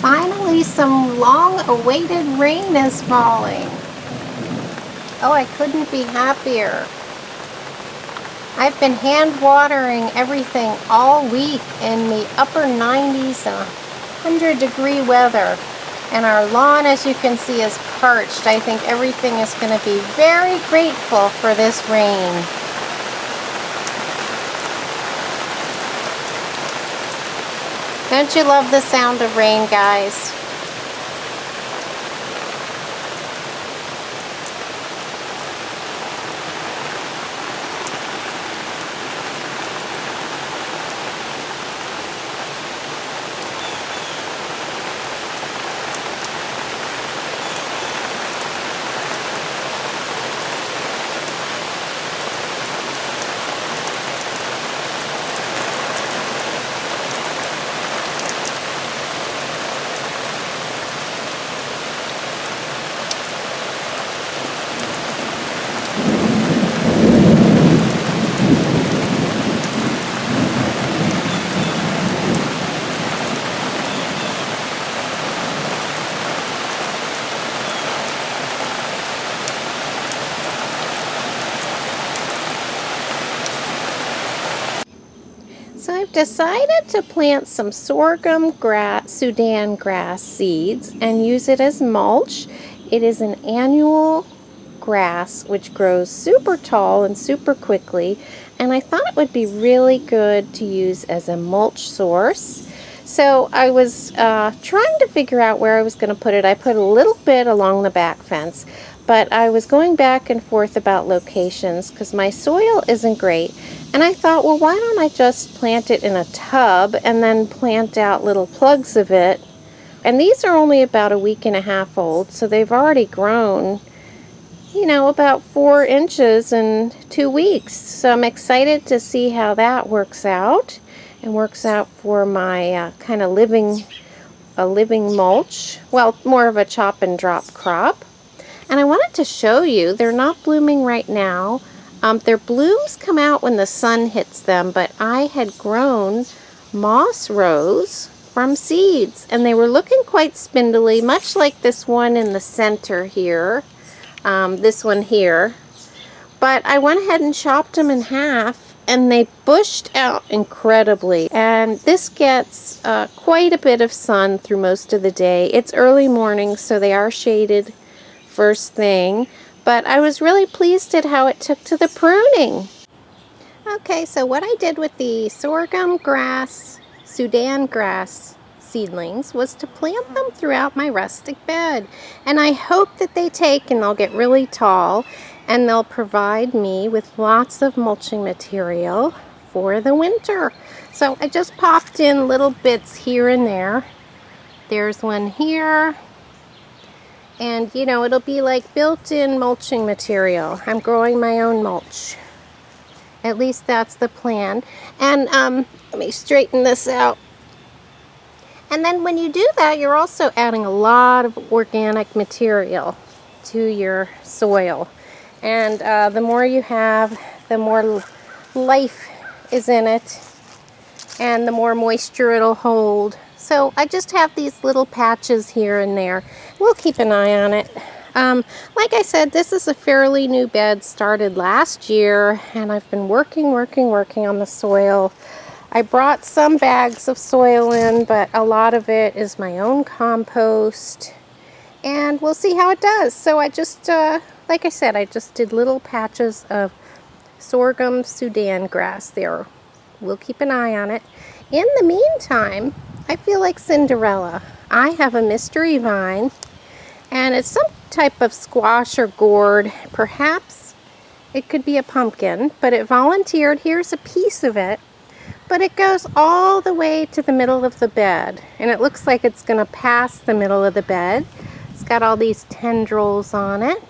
Finally, some long-awaited rain is falling. Oh, I couldn't be happier. I've been hand watering everything all week in the upper 90s and 100-degree weather. And our lawn, as you can see, is parched. I think everything is going to be very grateful for this rain. Don't you love the sound of rain, guys? So I've decided to plant some sorghum grass, Sudan grass seeds and use it as mulch. It is an annual grass which grows super tall and super quickly, and I thought it would be really good to use as a mulch source. So I was trying to figure out where I was going to put it. I put a little bit along the back fence, but I was going back and forth about locations because my soil isn't great. And I thought, well, why don't I just plant it in a tub and then plant out little plugs of it. And these are only about a week and a half old, so they've already grown, you know, about 4 inches in 2 weeks. So I'm excited to see how that works out and works out for my kind of living mulch. Well, more of a chop and drop crop. And I wanted to show you, they're not blooming right now. Their blooms come out when the sun hits them, but I had grown moss rose from seeds, and they were looking quite spindly, much like this one in the center here, this one here. But I went ahead and chopped them in half, and they bushed out incredibly. And this gets quite a bit of sun through most of the day. It's early morning, so they are shaded first thing. But I was really pleased at how it took to the pruning. Okay, so what I did with the sorghum grass, Sudan grass seedlings was to plant them throughout my rustic bed. And I hope that they take and they'll get really tall and they'll provide me with lots of mulching material for the winter. So I just popped in little bits here and there. There's one here. And, you know, it'll be like built-in mulching material. I'm growing my own mulch. At least that's the plan. And let me straighten this out. And then when you do that, you're also adding a lot of organic material to your soil. And the more you have, the more life is in it. And the more moisture it'll hold. So I just have these little patches here and there. We'll keep an eye on it. Like I said, this is a fairly new bed, started last year, and I've been working on the soil. I brought some bags of soil in, but a lot of it is my own compost, and we'll see how it does. So I just, like I said, I just did little patches of sorghum Sudan grass there. We'll keep an eye on it. In the meantime, I feel like Cinderella. I have a mystery vine, and it's some type of squash or gourd. Perhaps it could be a pumpkin, but it volunteered. Here's a piece of it, but it goes all the way to the middle of the bed, and it looks like it's going to pass the middle of the bed. It's got all these tendrils on it.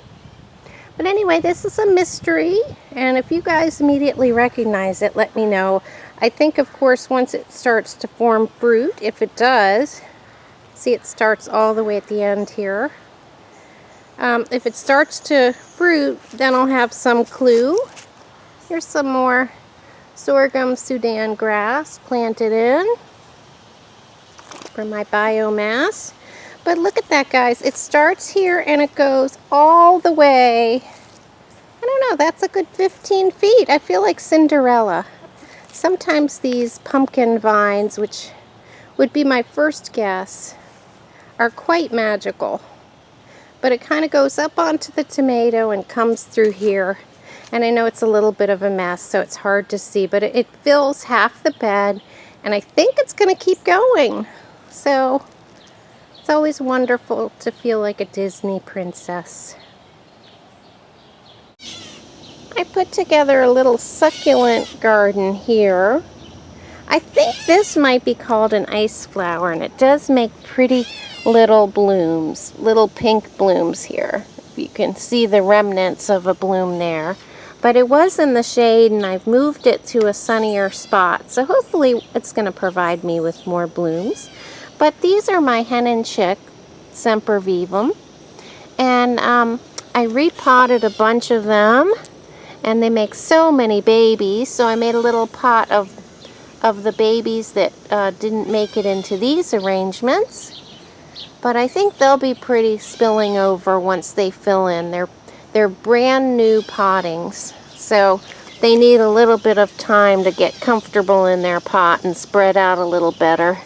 But anyway, this is a mystery, and if you guys immediately recognize it, let me know. I think, of course, once it starts to form fruit, if it does, see, it starts all the way at the end here. If it starts to fruit, then I'll have some clue. Here's some more sorghum Sudan grass planted in. for my biomass. But look at that, guys. It starts here and it goes all the way. I don't know, that's a good 15 feet. I feel like Cinderella. Sometimes these pumpkin vines, which would be my first guess, are quite magical. But it kind of goes up onto the tomato and comes through here. And I know it's a little bit of a mess, so it's hard to see, but it fills half the bed, and I think it's going to keep going. So it's always wonderful to feel like a Disney princess. I put together a little succulent garden here. I think this might be called an ice flower, and it does make pretty little blooms, little pink blooms here. You can see the remnants of a bloom there. But it was in the shade, and I've moved it to a sunnier spot. So hopefully it's going to provide me with more blooms. But these are my hen and chick, sempervivum. And I repotted a bunch of them. And they make so many babies. So I made a little pot of the babies that didn't make it into these arrangements. But I think they'll be pretty spilling over once they fill in. They're brand new pottings, so they need a little bit of time to get comfortable in their pot and spread out a little better.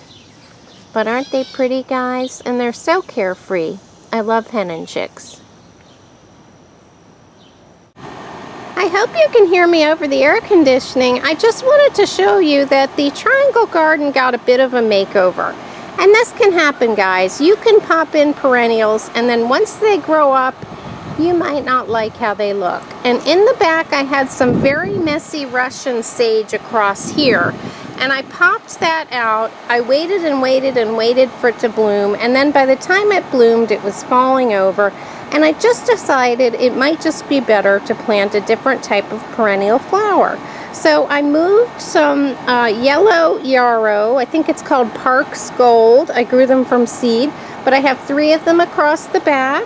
But aren't they pretty, guys? And they're so carefree. I love hen and chicks. I hope you can hear me over the air conditioning. I just wanted to show you that the triangle garden got a bit of a makeover. And this can happen, guys. You can pop in perennials, and then once they grow up, you might not like how they look. And in the back, I had some very messy Russian sage across here. And I popped that out. I waited and waited and waited for it to bloom. And then by the time it bloomed, it was falling over. And I just decided it might just be better to plant a different type of perennial flower. So I moved some yellow yarrow. I think it's called Parks Gold. I grew them from seed. But I have 3 of them across the back.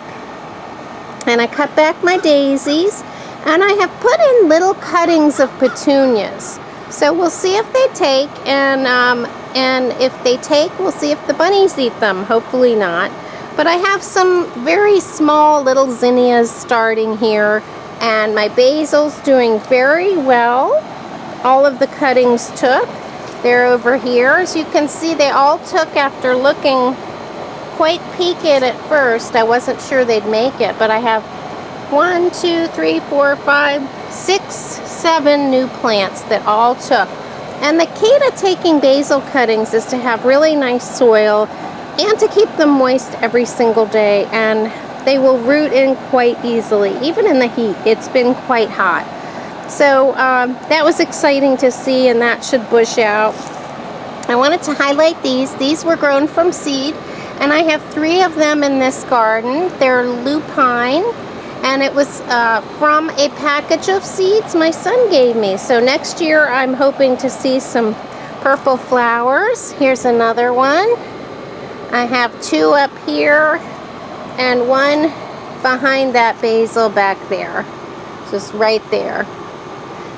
And I cut back my daisies, and I have put in little cuttings of petunias. So we'll see if they take, and if they take, we'll see if the bunnies eat them. Hopefully not. But I have some very small little zinnias starting here, and my basil's doing very well. All of the cuttings took. They're over here. As you can see, they all took after looking quite peaked at first. I wasn't sure they'd make it, but I have 1, 2, 3, 4, 5, 6, 7 new plants that all took. And the key to taking basil cuttings is to have really nice soil and to keep them moist every single day, and they will root in quite easily, even in the heat. It's been quite hot. So that was exciting to see, and that should bush out. I wanted to highlight these. These were grown from seed. And I have 3 of them in this garden. They're lupine, and it was from a package of seeds my son gave me. So next year I'm hoping to see some purple flowers. Here's another one. I have 2 up here and 1 behind that basil back there. Just right there.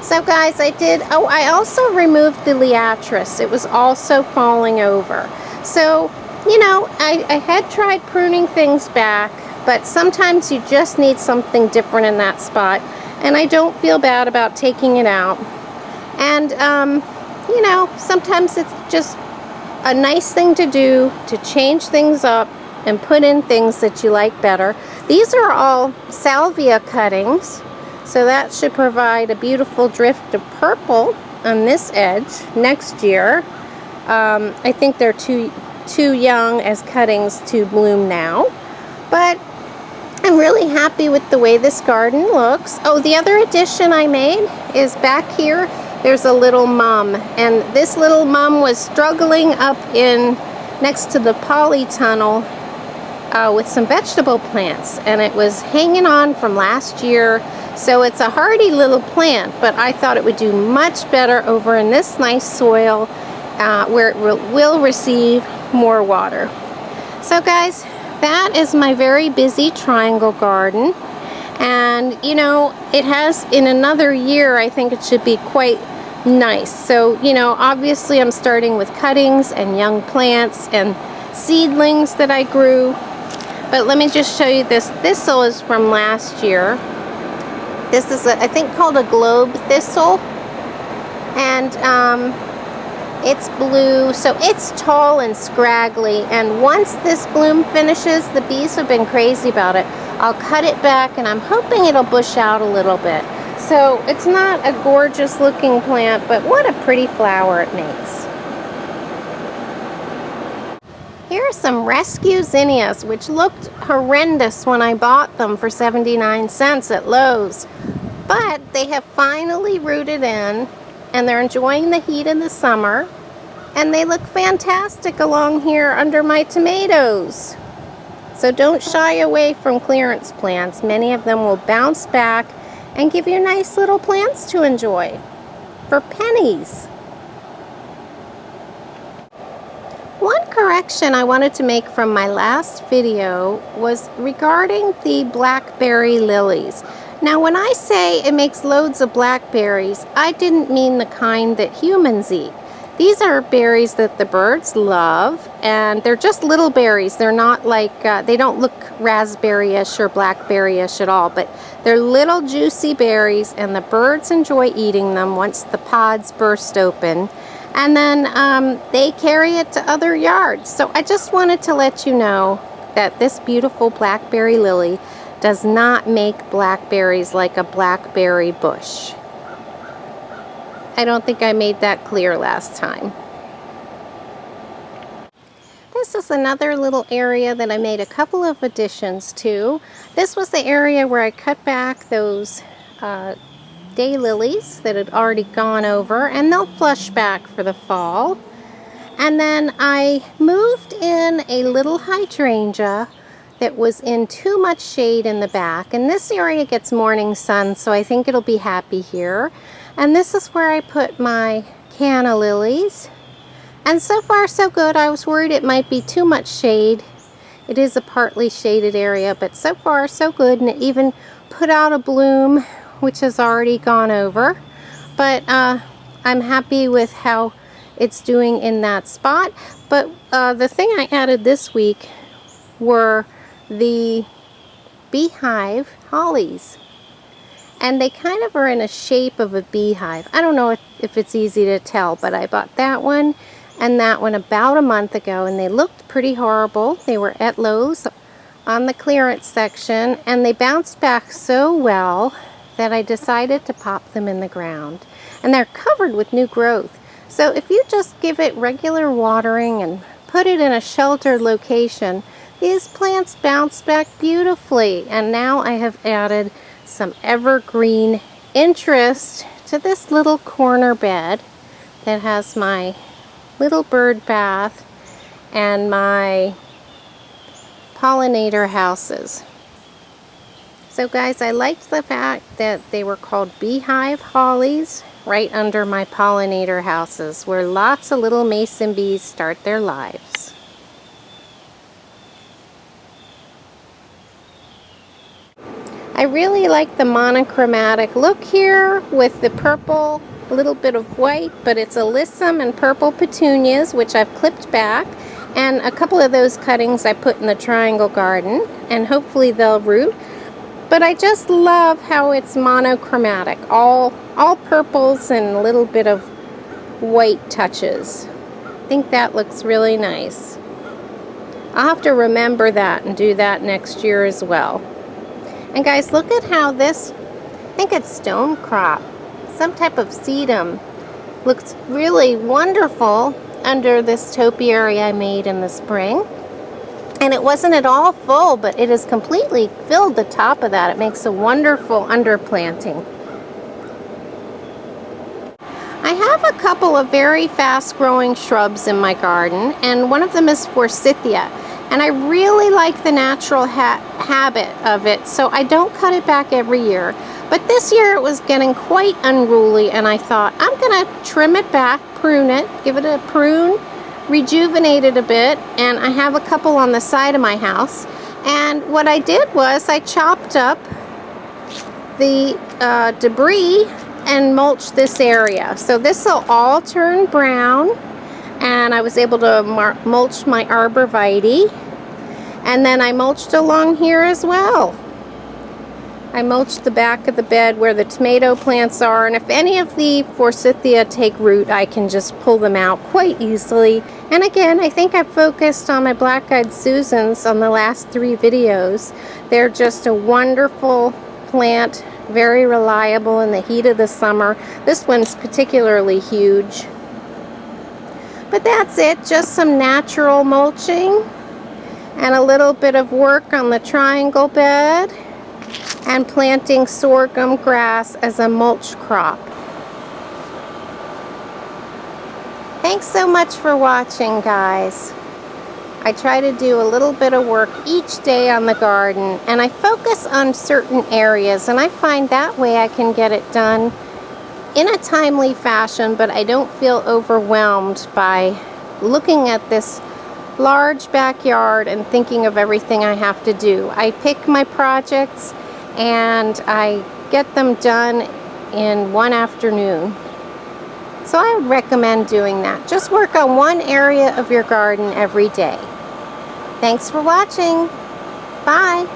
So guys, I also removed the liatris. It was also falling over. So you know, I had tried pruning things back, but sometimes you just need something different in that spot, and I don't feel bad about taking it out. And, you know, sometimes it's just a nice thing to do to change things up and put in things that you like better. These are all salvia cuttings, so that should provide a beautiful drift of purple on this edge next year. I think they're too young as cuttings to bloom now, but I'm really happy with the way this garden looks. Oh, the other addition I made is back here. There's a little mum, and this little mum was struggling up in next to the polytunnel with some vegetable plants, and it was hanging on from last year. So it's a hardy little plant, but I thought it would do much better over in this nice soil where it will receive more water. So guys, that is my very busy triangle garden, and you know, it has, in another year I think it should be quite nice. So you know, obviously I'm starting with cuttings and young plants, and seedlings that I grew. But let me just show you this. Thistle is from last year. This is, I think, called a globe thistle. And it's blue, so it's tall and scraggly. And once this bloom finishes, the bees have been crazy about it. I'll cut it back, and I'm hoping it'll bush out a little bit. So it's not a gorgeous looking plant, but what a pretty flower it makes. Here are some rescue zinnias, which looked horrendous when I bought them for 79 cents at Lowe's. But they have finally rooted in, and they're enjoying the heat in the summer. And they look fantastic along here under my tomatoes. So don't shy away from clearance plants. Many of them will bounce back and give you nice little plants to enjoy for pennies. One correction I wanted to make from my last video was regarding the blackberry lilies. Now when I say it makes loads of blackberries, I didn't mean the kind that humans eat. These are berries that the birds love, and they're just little berries. They're not like, they don't look raspberry-ish or blackberry-ish at all, but they're little juicy berries, and the birds enjoy eating them once the pods burst open. And then they carry it to other yards. So I just wanted to let you know that this beautiful blackberry lily does not make blackberries like a blackberry bush. I don't think I made that clear last time. This is another little area that I made a couple of additions to. This was the area where I cut back those daylilies that had already gone over, and they'll flush back for the fall. And then I moved in a little hydrangea that was in too much shade in the back, and this area gets morning sun, so I think it'll be happy here. And this is where I put my canna lilies, and so far so good. I was worried it might be too much shade. It is a partly shaded area, but so far so good, and it even put out a bloom which has already gone over. But I'm happy with how it's doing in that spot. But the thing I added this week were the beehive hollies. And they kind of are in a shape of a beehive. I don't know if it's easy to tell, but I bought that one and that one about a month ago, and they looked pretty horrible. They were at Lowe's on the clearance section, and they bounced back so well that I decided to pop them in the ground. And they're covered with new growth. So if you just give it regular watering and put it in a sheltered location, these plants bounce back beautifully. And now I have added some evergreen interest to this little corner bed that has my little bird bath and my pollinator houses. So guys, I liked the fact that they were called beehive hollies right under my pollinator houses, where lots of little mason bees start their lives. I really like the monochromatic look here with the purple, a little bit of white, but it's alyssum and purple petunias, which I've clipped back. And a couple of those cuttings I put in the triangle garden, and hopefully they'll root. But I just love how it's monochromatic, all purples and a little bit of white touches. I think that looks really nice. I'll have to remember that and do that next year as well. And guys, look at how this, I think it's stone crop, some type of sedum, looks really wonderful under this topiary I made in the spring. And it wasn't at all full, but it has completely filled the top of that. It makes a wonderful underplanting. I have a couple of very fast growing shrubs in my garden, and one of them is forsythia. And I really like the natural habit of it, so I don't cut it back every year. But this year it was getting quite unruly, and I thought, I'm gonna trim it back, prune it, give it a prune, rejuvenate it a bit, and I have a couple on the side of my house. And what I did was I chopped up the debris and mulched this area. So this will all turn brown, and I was able to mulch my arborvitae. And then I mulched along here as well. I mulched the back of the bed where the tomato plants are, and if any of the forsythia take root, I can just pull them out quite easily. And again, I think I focused on my black-eyed Susans on the last 3 videos. They're just a wonderful plant, very reliable in the heat of the summer. This one's particularly huge. But that's it, just some natural mulching and a little bit of work on the triangle bed and planting sorghum grass as a mulch crop. Thanks so much for watching, guys. I try to do a little bit of work each day on the garden, and I focus on certain areas, and I find that way I can get it done in a timely fashion, but I don't feel overwhelmed by looking at this large backyard and thinking of everything I have to do. I pick my projects and I get them done in one afternoon. So I would recommend doing that. Just work on one area of your garden every day. Thanks for watching. Bye.